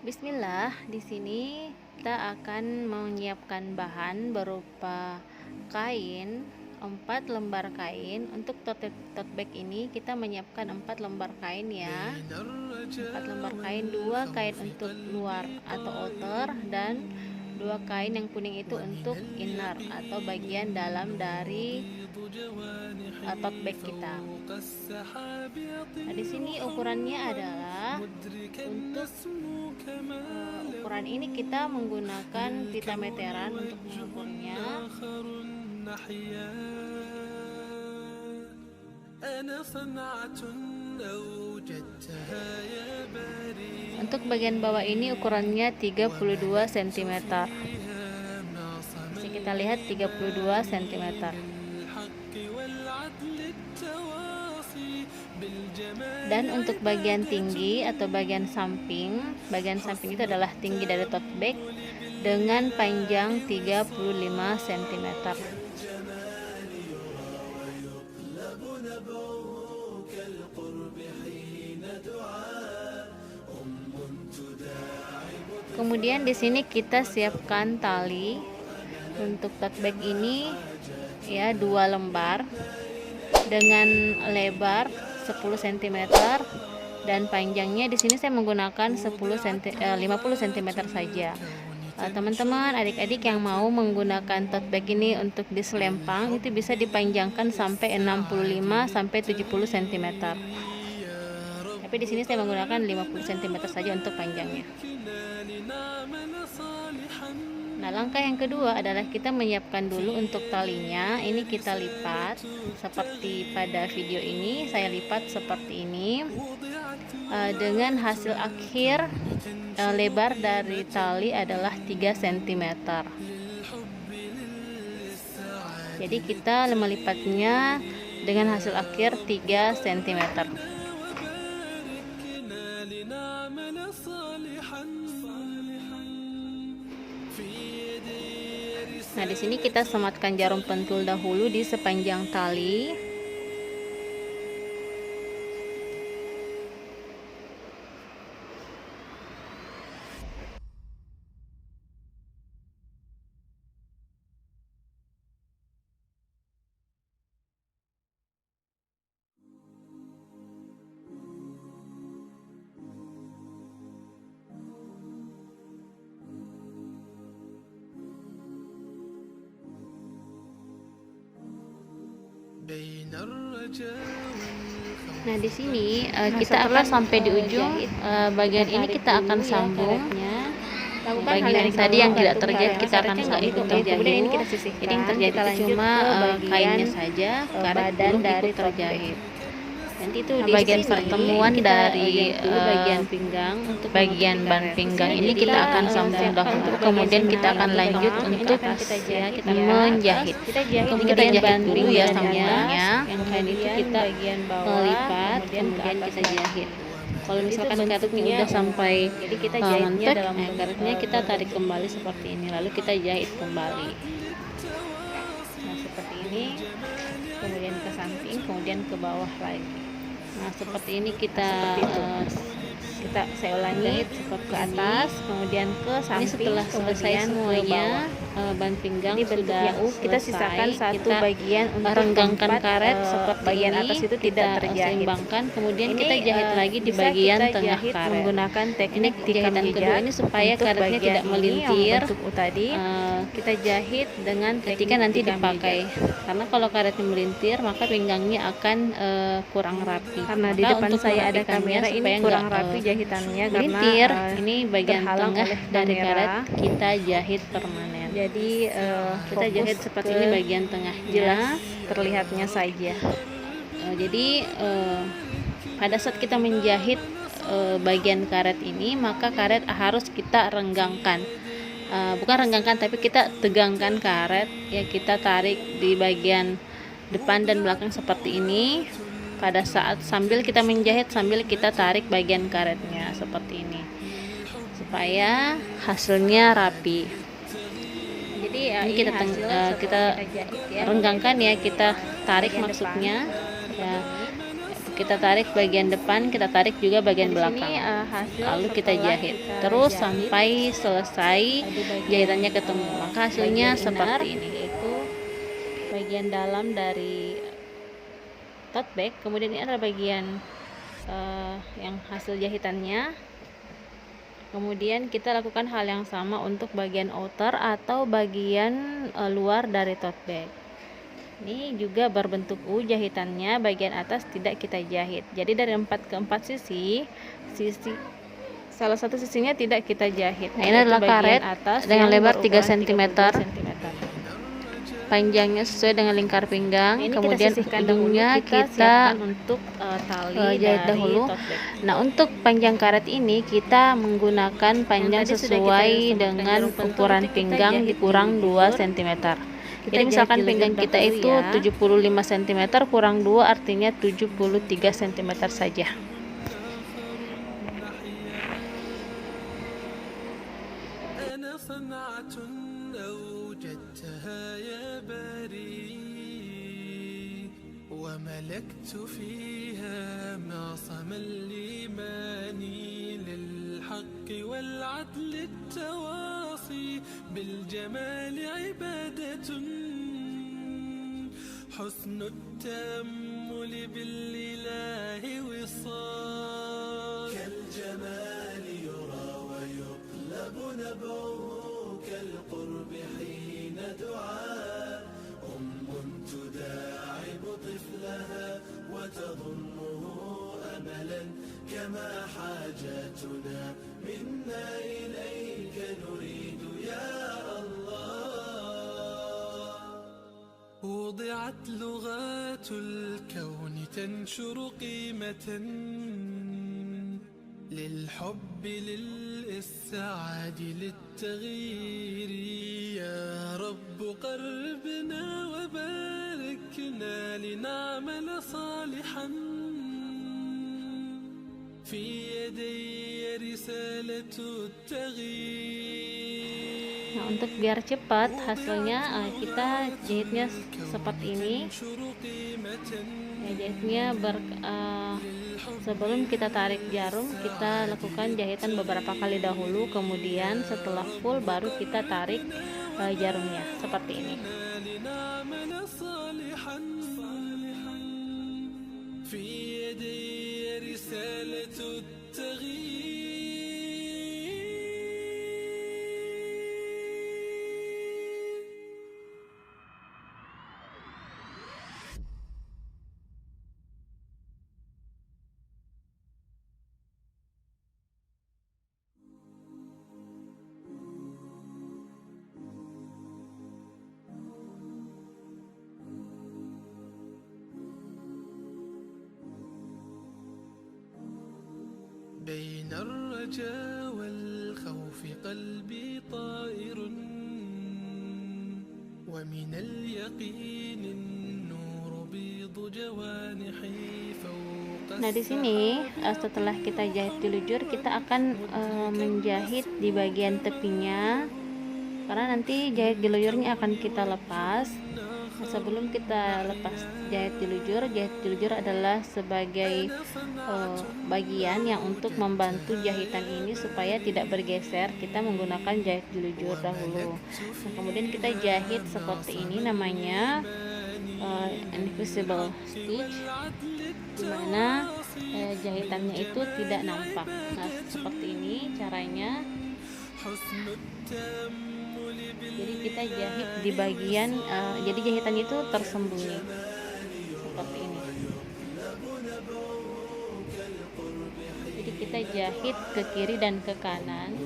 Bismillah, di sini kita akan menyiapkan bahan berupa kain, 4 lembar kain. Untuk tote bag ini kita menyiapkan 4 lembar kain ya. 4 lembar kain, 2 kain untuk luar atau outer dan 2 kain yang kuning itu untuk inner atau bagian dalam dari tote bag kita. Nah, di sini ukurannya adalah untuk ukuran ini kita menggunakan pita meteran untuk mengukurnya. Untuk bagian bawah ini ukurannya 32 cm. Bisa kita lihat 32 cm. Dan untuk bagian tinggi atau bagian samping itu adalah tinggi dari tote bag dengan panjang 35 cm. Kemudian di sini kita siapkan tali untuk tote bag ini ya, 2 lembar dengan lebar 10 cm dan panjangnya di sini saya menggunakan 50 cm saja. Teman-teman, adik-adik yang mau menggunakan tote bag ini untuk diselempang itu bisa dipanjangkan sampai 65 sampai 70 cm. Tapi di sini saya menggunakan 50 cm saja untuk panjangnya. Nah, langkah yang kedua adalah kita menyiapkan dulu untuk talinya. Ini kita lipat seperti pada video ini, saya lipat seperti ini. Dengan hasil akhir lebar dari tali adalah 3 cm. Jadi kita melipatnya dengan hasil akhir 3 cm. Nah, di sini kita sematkan jarum pentul dahulu di sepanjang tali. Nah, di sini kita akan sampai di ujung bagian ini kita akan sambung. Bagian yang tadi yang tidak terjahit kita akan sambung dahulu. Kemudian ini kita sisihkan. Jadi yang terjahit itu cuma kainnya saja, badan dari terjahit. Nanti itu di bagian pertemuan dari bagian pinggang. Untuk bagian ban pinggang ini kita akan sambung dahulu, kemudian kita akan lanjut untuk menjahit. Kemudian kita jahit dulu ya sambungannya. Yang kain itu kita melipat, kemudian kita jahit. Kalau misalkan karetnya udah sampai mentok, karetnya kita tarik kembali seperti ini, lalu kita jahit kembali. Nah, seperti ini, kemudian ke samping, kemudian ke bawah lagi. Nah, seperti ini saya ulangi seperti ke atas, kemudian ke samping. Ini setelah selesai semuanya, ban pinggang sudah kita sisakan satu bagian untuk renggangkan karet seperti bagian atas itu tidak terjahit. Seimbangkan, kemudian kita jahit lagi di bagian tengah karet menggunakan teknik jahitan kedua ini supaya karetnya tidak melintir. Tadi kita jahit dengan ketika nanti dipakai, karena kalau karetnya melintir maka pinggangnya akan kurang rapi. Karena di depan saya ada kamera, ini kurang rapi jahitannya melintir, karena ini bagian tengah dari karet kita jahit permanen. Jadi kita jahit seperti ini bagian tengahnya, jelas terlihatnya saja. Jadi pada saat kita menjahit bagian karet ini, maka karet harus kita renggangkan. Bukan renggangkan, tapi kita tegangkan karet ya, kita tarik di bagian depan dan belakang seperti ini. Pada saat sambil kita menjahit, sambil kita tarik bagian karetnya seperti ini supaya hasilnya rapi. Jadi ini kita renggangkan ya, kita tarik maksudnya ya, kita tarik bagian depan, kita tarik juga bagian belakang. Lalu kita jahit terus sampai selesai jahitannya ketemu. Maka hasilnya seperti ini, yaitu bagian dalam dari tote bag. Kemudian ini adalah bagian yang hasil jahitannya. Kemudian kita lakukan hal yang sama untuk bagian outer atau bagian luar dari tote bag. Ini juga berbentuk U jahitannya, bagian atas tidak kita jahit. Jadi dari 4 ke 4 sisi salah satu sisinya tidak kita jahit. Nah, ini adalah karet atas dengan lebar 3 cm. Panjangnya sesuai dengan lingkar pinggang. Kemudian ujungnya kita untuk tali jahit dahulu. Nah, untuk panjang karet ini kita menggunakan panjang sesuai dengan ukuran pinggang dikurang 2 cm. Jadi misalkan pinggang kita itu 75 cm kurang 2 artinya 73 cm saja. وملكت فيها معصم الإيمان للحق والعدل التواصي بالجمال عبادة حسن التأمل بالإله وصال كالجمال يرى ويطلب نبعه كالقرب حين دعاء تداعب طفلها وتظنه أملا كما حاجاتنا منا إليك نريد يا الله وضعت لغات الكون تنشر قيمة للحب للإسعاد للتغيير يا رب قربنا وباركنا لنعمل صالحا في يدي رسالة التغيير. Nah, untuk biar cepat hasilnya kita jahitnya seperti ini. Ya, jahitnya sebelum kita tarik jarum, kita lakukan jahitan beberapa kali dahulu, kemudian setelah full baru kita tarik jarumnya seperti ini. بين الرجاء والخوف قلبي طائر ومن اليقين النور بيض جوانحي فوق. Nah, di sini setelah kita jahit dilujur, kita akan menjahit di bagian tepinya, karena nanti jahit dilujurnya akan kita lepas. Sebelum kita lepas jahit dilujur adalah sebagai bagian yang untuk membantu jahitan ini supaya tidak bergeser. Kita menggunakan jahit dilujur dahulu. Nah, kemudian kita jahit seperti ini, namanya invisible stitch, dimana jahitannya itu tidak nampak. Nah, seperti ini caranya. Jadi kita jahit di bagian jadi jahitannya itu tersembunyi seperti ini. Jadi kita jahit ke kiri dan ke kanan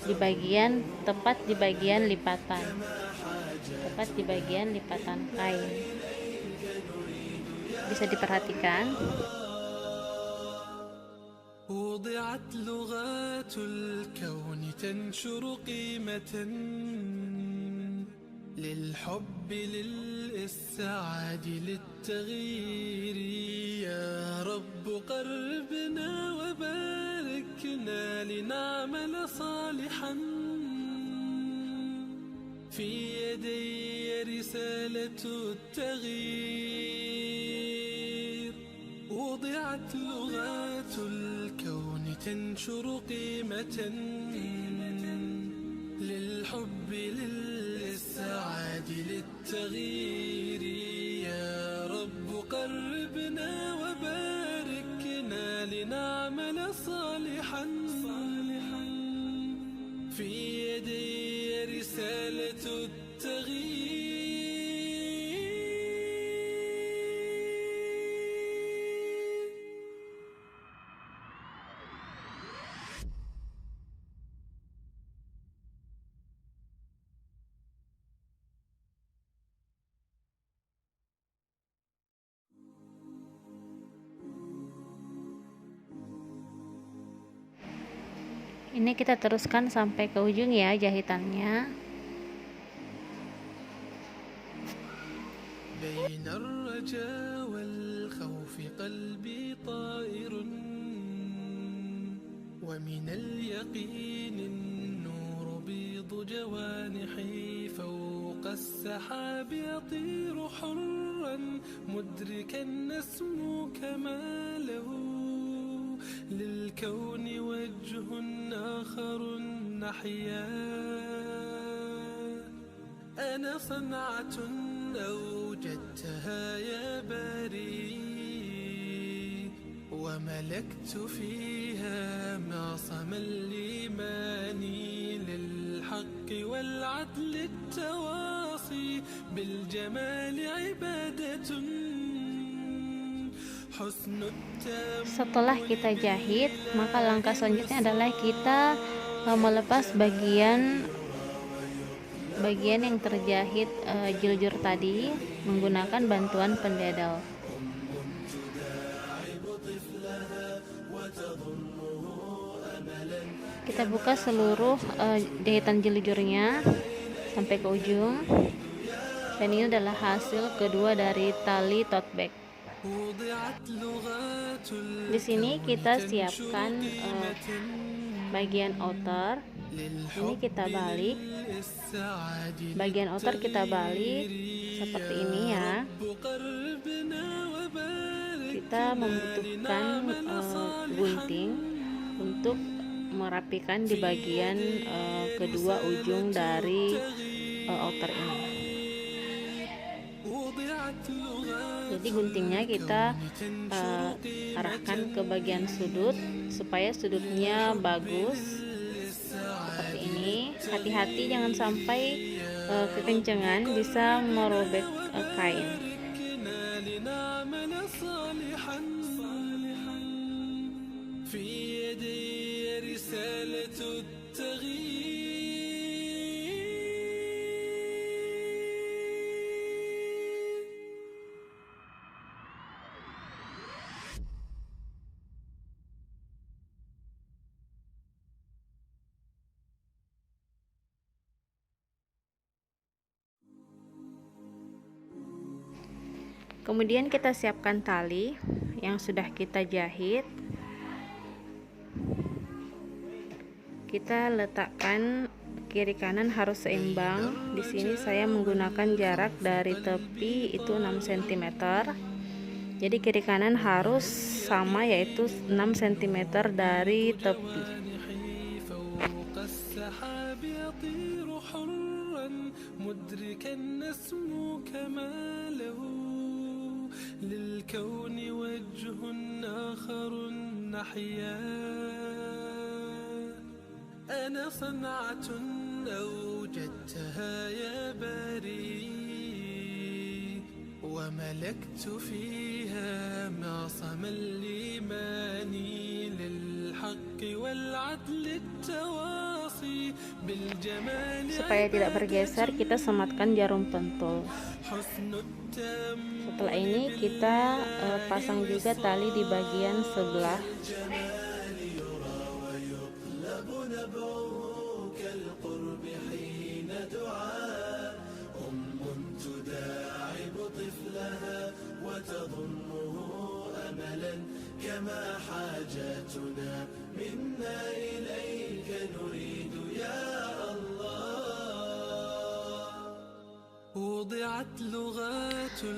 di bagian tepat di bagian lipatan kain. Bisa diperhatikan. وضعت لغات الكون تنشر قيمة للحب للإسعاد للتغيير يا رب قربنا وباركنا لنعمل صالحا في يدي رسالة التغيير. تنشر قيمة للحب للسعادة للتغيير. يا رب قربنا وباركنا لنعمل صالحا في يدي رسالة التغيير. Ini kita teruskan sampai ke ujung ya jahitannya. بين الرجاء والخوف قلبي طائر ومن اليقين النور بيض جوانحي فوق السحاب يطير حرا مدركا نسمو كماله للكون وجه آخر نحيا. أنا صنعة أوجدتها يا باري وملكت فيها معصم الإيمان للحق والعدل التواصي بالجمال عبادة. Setelah kita jahit, maka langkah selanjutnya adalah kita melepas bagian yang terjahit jilujur tadi menggunakan bantuan pendedel. Kita buka seluruh jahitan jilujurnya sampai ke ujung, dan ini adalah hasil kedua dari tali tote bag. Di sini kita siapkan bagian outer. Ini kita balik, bagian outer kita balik seperti ini ya. Kita membutuhkan gunting untuk merapikan di bagian kedua ujung dari outer ini. Jadi guntingnya kita arahkan ke bagian sudut supaya sudutnya bagus seperti ini. Hati-hati jangan sampai kekencengan bisa merobek kain. Kemudian kita siapkan tali yang sudah kita jahit. Kita letakkan kiri kanan harus seimbang. Di sini saya menggunakan jarak dari tepi itu 6 cm. Jadi kiri kanan harus sama, yaitu 6 cm dari tepi. للكون وجه آخر نحيا. أنا صنعة أوجدتها يا باري وملكت فيها معصم الإيمان للحق والعدل التواصي بالجمال. Supaya tidak bergeser, kita sematkan jarum pentul. Setelah ini kita pasang juga tali di bagian sebelah.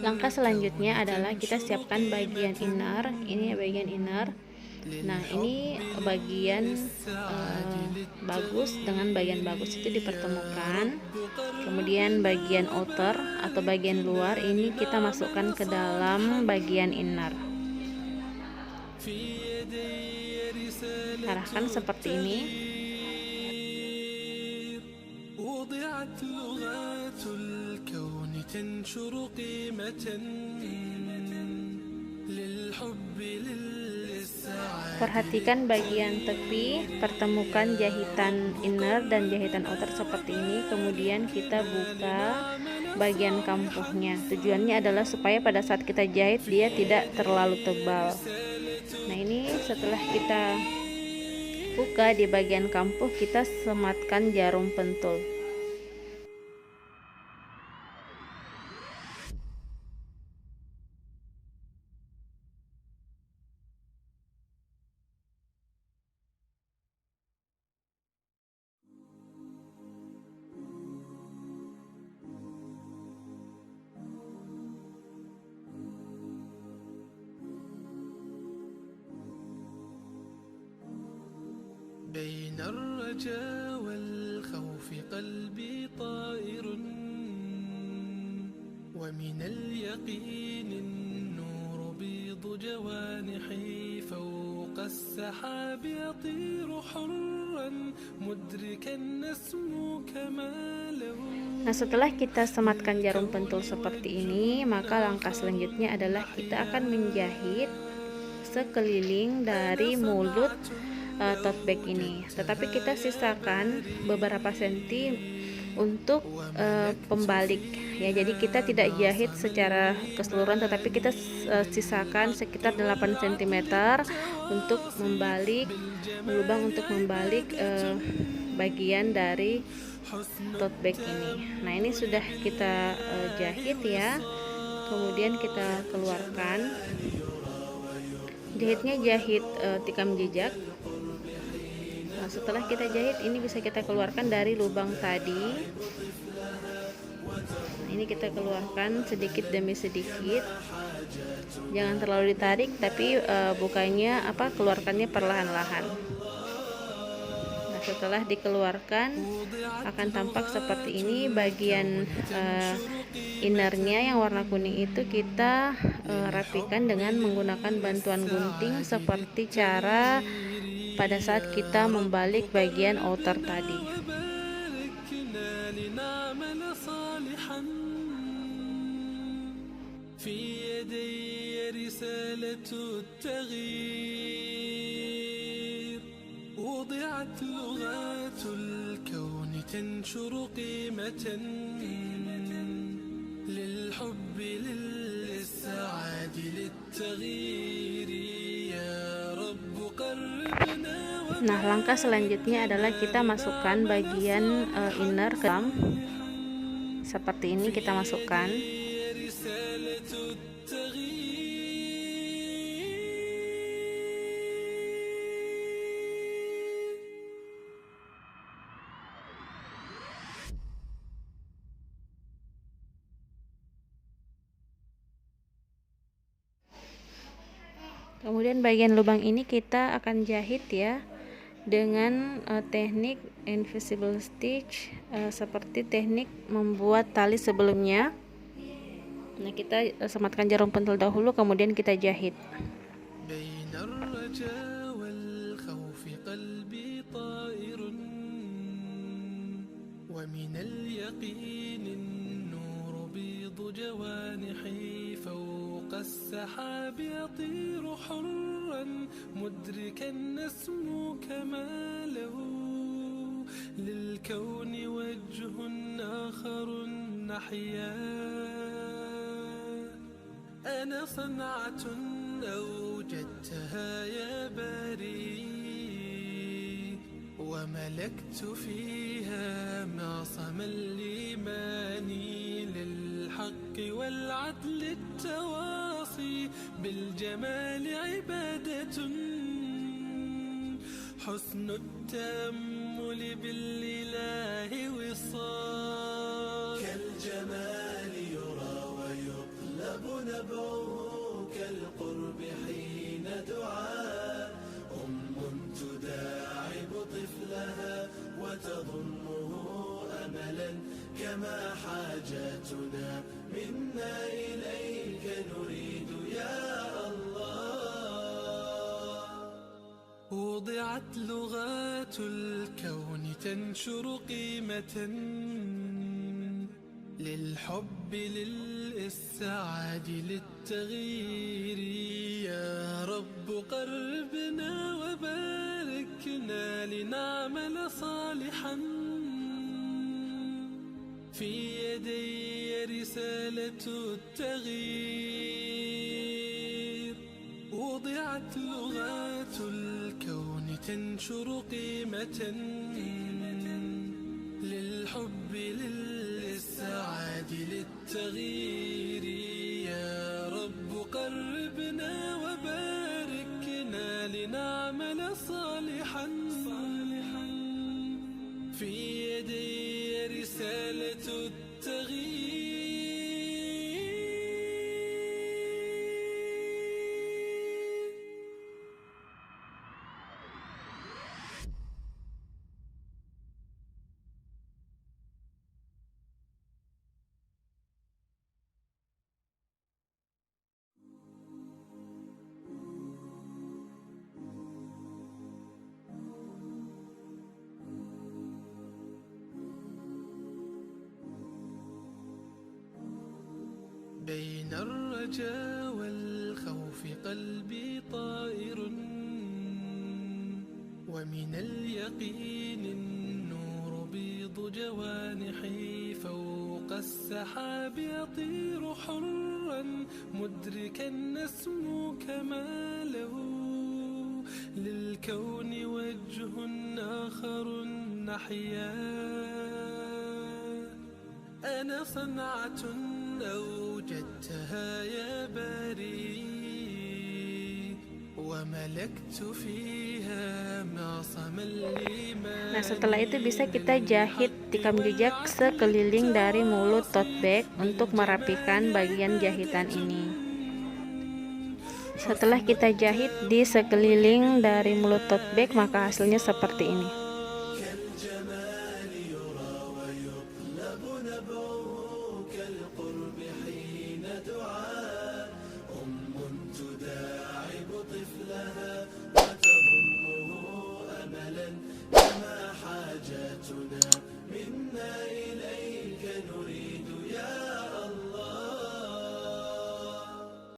Langkah selanjutnya adalah kita siapkan bagian inner. Ini bagian inner. Nah, ini bagian bagus dengan bagian bagus itu dipertemukan. Kemudian bagian outer atau bagian luar ini kita masukkan ke dalam bagian inner. Arahkan seperti ini. Perhatikan bagian tepi, pertemukan jahitan inner dan jahitan outer seperti ini. Kemudian kita buka bagian kampuhnya. Tujuannya adalah supaya pada saat kita jahit dia tidak terlalu tebal. Nah, ini setelah kita buka di bagian kampuh, kita sematkan jarum pentul. بين الرجاء والخوف قلبي طائر ومن اليقين النور بيض جوانحي فوق السحاب يطير حرا مدركا نسمو كماله. Nah, setelah kita sematkan jarum pentul seperti ini, maka langkah selanjutnya adalah kita akan menjahit sekeliling dari mulut tote bag ini, tetapi kita sisakan beberapa senti untuk pembalik ya. Jadi kita tidak jahit secara keseluruhan, tetapi kita sisakan sekitar 8 cm untuk membalik lubang untuk membalik bagian dari tote bag ini. Nah, ini sudah kita jahit ya. Kemudian kita keluarkan. Jahitnya jahit tikam jejak. Nah, setelah kita jahit, ini bisa kita keluarkan dari lubang tadi. Nah, ini kita keluarkan sedikit demi sedikit. Jangan terlalu ditarik, tapi keluarkannya perlahan-lahan. Nah, setelah dikeluarkan akan tampak seperti ini. Bagian innernya yang warna kuning itu kita rapikan dengan menggunakan bantuan gunting seperti cara pada saat kita membalik bagian outer tadi. Nah, langkah selanjutnya adalah kita masukkan bagian inner ke dalam. Seperti ini kita masukkan. Kemudian bagian lubang ini kita akan jahit ya dengan teknik invisible stitch, seperti teknik membuat tali sebelumnya. Nah, kita sematkan jarum pentul dahulu, kemudian kita jahit. السحاب يطير حرا مدركا نسمو كماله للكون وجه آخر نحيا أنا صنعة أوجدتها يا باري وملكت فيها معصم الإيمان للحق والعدل التواصي بالجمال عبادة حسن التأمل بالإله وصال كالجمال يرى ويطلب نبعه كالقرب حين دعاء وتضمه أملا كما حاجاتنا منا إليك نريد يا الله. وضعت لغات الكون تنشر قيمة للحب للإسعاد للتغيير. يا رب قربنا وباركنا لنعمل صالحا في يدي رسالة التغيير. وضعت لغات الكون تنشر قيمة للحب للسعاد للتغيير. يا رب قربنا وباركنا لنعمل صالحا في يدي رسالة التغيير. بين الرجاء والخوف قلبي طائر، ومن اليقين النور بيض جوانحي. فوق السحاب يطير حرا مدركا نسمو كماله. للكون وجه آخر نحيا. أنا صنعة أوجدتها يا باري، وملكت فيها معصم الإيمان. Nah, setelah itu bisa kita jahit tikam jejak sekeliling dari mulut tote bag untuk merapikan bagian jahitan ini. Setelah kita jahit di sekeliling dari mulut tote bag, maka hasilnya seperti ini.